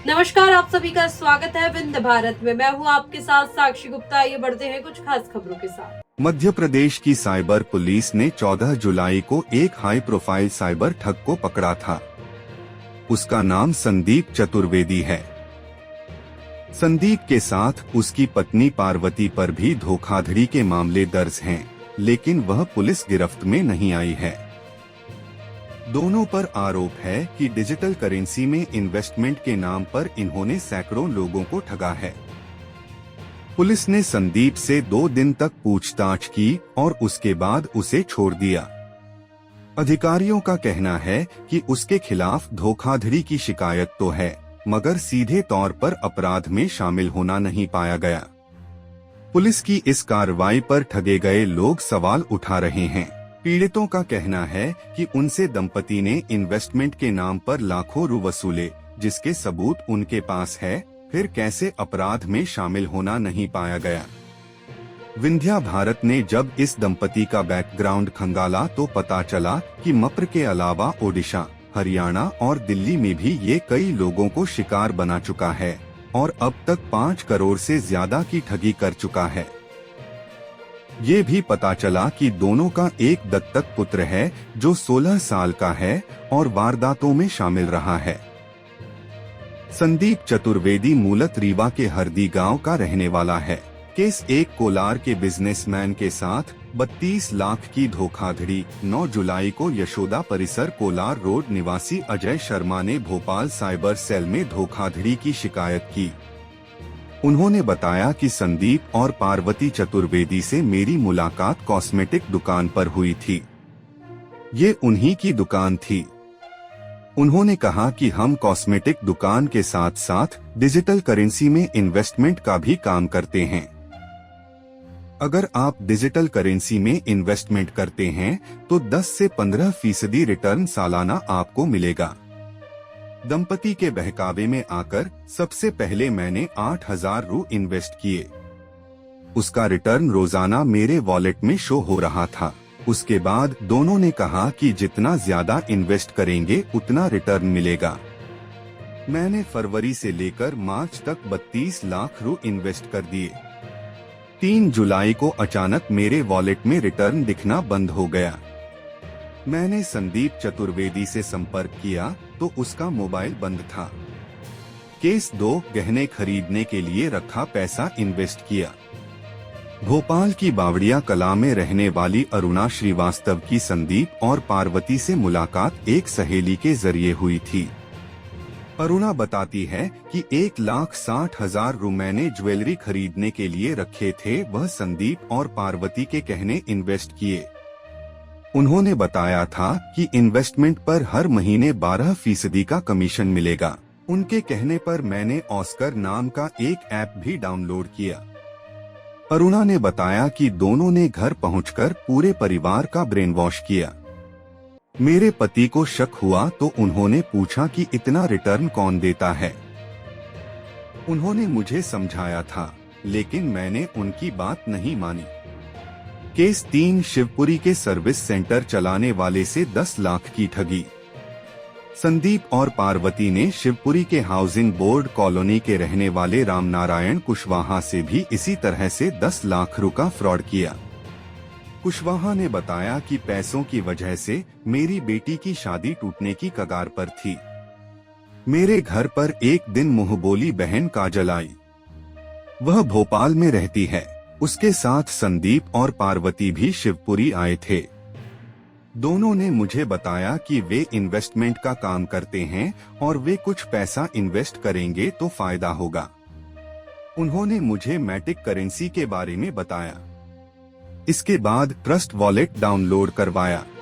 नमस्कार, आप सभी का स्वागत है विंध्य भारत में। मैं हूं आपके साथ साक्षी गुप्ता। आइए बढ़ते हैं कुछ खास खबरों के साथ। मध्य प्रदेश की साइबर पुलिस ने 14 जुलाई को एक हाई प्रोफाइल साइबर ठग को पकड़ा था। उसका नाम संदीप चतुर्वेदी है। संदीप के साथ उसकी पत्नी पार्वती पर भी धोखाधड़ी के मामले दर्ज हैं, लेकिन वह पुलिस गिरफ्त में नहीं आई है। दोनों पर आरोप है कि डिजिटल करेंसी में इन्वेस्टमेंट के नाम पर इन्होंने सैकड़ों लोगों को ठगा है। पुलिस ने संदीप से 2 दिन तक पूछताछ की और उसके बाद उसे छोड़ दिया। अधिकारियों का कहना है कि उसके खिलाफ धोखाधड़ी की शिकायत तो है, मगर सीधे तौर पर अपराध में शामिल होना नहीं पाया गया। पुलिस की इस कार्रवाई पर ठगे गए लोग सवाल उठा रहे हैं। पीड़ितों का कहना है कि उनसे दंपति ने इन्वेस्टमेंट के नाम पर लाखों रु वसूले, जिसके सबूत उनके पास है, फिर कैसे अपराध में शामिल होना नहीं पाया गया। विंध्या भारत ने जब इस दंपति का बैकग्राउंड खंगाला तो पता चला कि मप्र के अलावा ओडिशा, हरियाणा और दिल्ली में भी ये कई लोगों को शिकार बना चुका है और अब तक 5 करोड़ से ज्यादा की ठगी कर चुका है। ये भी पता चला कि दोनों का एक दत्तक पुत्र है जो 16 साल का है और वारदातों में शामिल रहा है। संदीप चतुर्वेदी मूलत रीवा के हरदी गांव का रहने वाला है। केस एक कोलार के बिजनेसमैन के साथ 32 लाख की धोखाधड़ी। 9 जुलाई को यशोदा परिसर कोलार रोड निवासी अजय शर्मा ने भोपाल साइबर सेल में धोखाधड़ी की शिकायत की। उन्होंने बताया कि संदीप और पार्वती चतुर्वेदी से मेरी मुलाकात कॉस्मेटिक दुकान पर हुई थी। ये उन्हीं की दुकान थी। उन्होंने कहा कि हम कॉस्मेटिक दुकान के साथ साथ डिजिटल करेंसी में इन्वेस्टमेंट का भी काम करते हैं। अगर आप डिजिटल करेंसी में इन्वेस्टमेंट करते हैं तो 10 से 15% रिटर्न सालाना आपको मिलेगा। दंपति के बहकावे में आकर सबसे पहले मैंने 8,000 रु इन्वेस्ट किए। उसका रिटर्न रोजाना मेरे वॉलेट में शो हो रहा था। उसके बाद दोनों ने कहा कि जितना ज्यादा इन्वेस्ट करेंगे उतना रिटर्न मिलेगा। मैंने फरवरी से लेकर मार्च तक 32 लाख रु इन्वेस्ट कर दिए। 3 जुलाई को अचानक मेरे वॉलेट में रिटर्न दिखना बंद हो गया। मैंने संदीप चतुर्वेदी से संपर्क किया तो उसका मोबाइल बंद था। केस 2 गहने खरीदने के लिए रखा पैसा इन्वेस्ट किया। भोपाल की बावड़िया कला में रहने वाली अरुणा श्रीवास्तव की संदीप और पार्वती से मुलाकात एक सहेली के जरिए हुई थी। अरुणा बताती है कि 1,60,000 रु मैंने ज्वेलरी खरीदने के लिए रखे थे, वह संदीप और पार्वती के कहने इन्वेस्ट किए। उन्होंने बताया था कि इन्वेस्टमेंट पर हर महीने 12% का कमीशन मिलेगा। उनके कहने पर मैंने ऑस्कर नाम का एक ऐप भी डाउनलोड किया। अरुणा ने बताया कि दोनों ने घर पहुंचकर पूरे परिवार का ब्रेन वॉश किया। मेरे पति को शक हुआ तो उन्होंने पूछा कि इतना रिटर्न कौन देता है। उन्होंने मुझे समझाया था, लेकिन मैंने उनकी बात नहीं मानी। केस 3 शिवपुरी के सर्विस सेंटर चलाने वाले से 10 लाख की ठगी। संदीप और पार्वती ने शिवपुरी के हाउसिंग बोर्ड कॉलोनी के रहने वाले रामनारायण कुशवाहा से भी इसी तरह से 10 लाख रु का फ्रॉड किया। कुशवाहा ने बताया कि पैसों की वजह से मेरी बेटी की शादी टूटने की कगार पर थी। मेरे घर पर एक दिन मुंहबोली बहन काजल आई। वह भोपाल में रहती है। उसके साथ संदीप और पार्वती भी शिवपुरी आए थे। दोनों ने मुझे बताया कि वे इन्वेस्टमेंट का काम करते हैं और वे कुछ पैसा इन्वेस्ट करेंगे तो फायदा होगा। उन्होंने मुझे मैटिक करेंसी के बारे में बताया। इसके बाद ट्रस्ट वॉलेट डाउनलोड करवाया।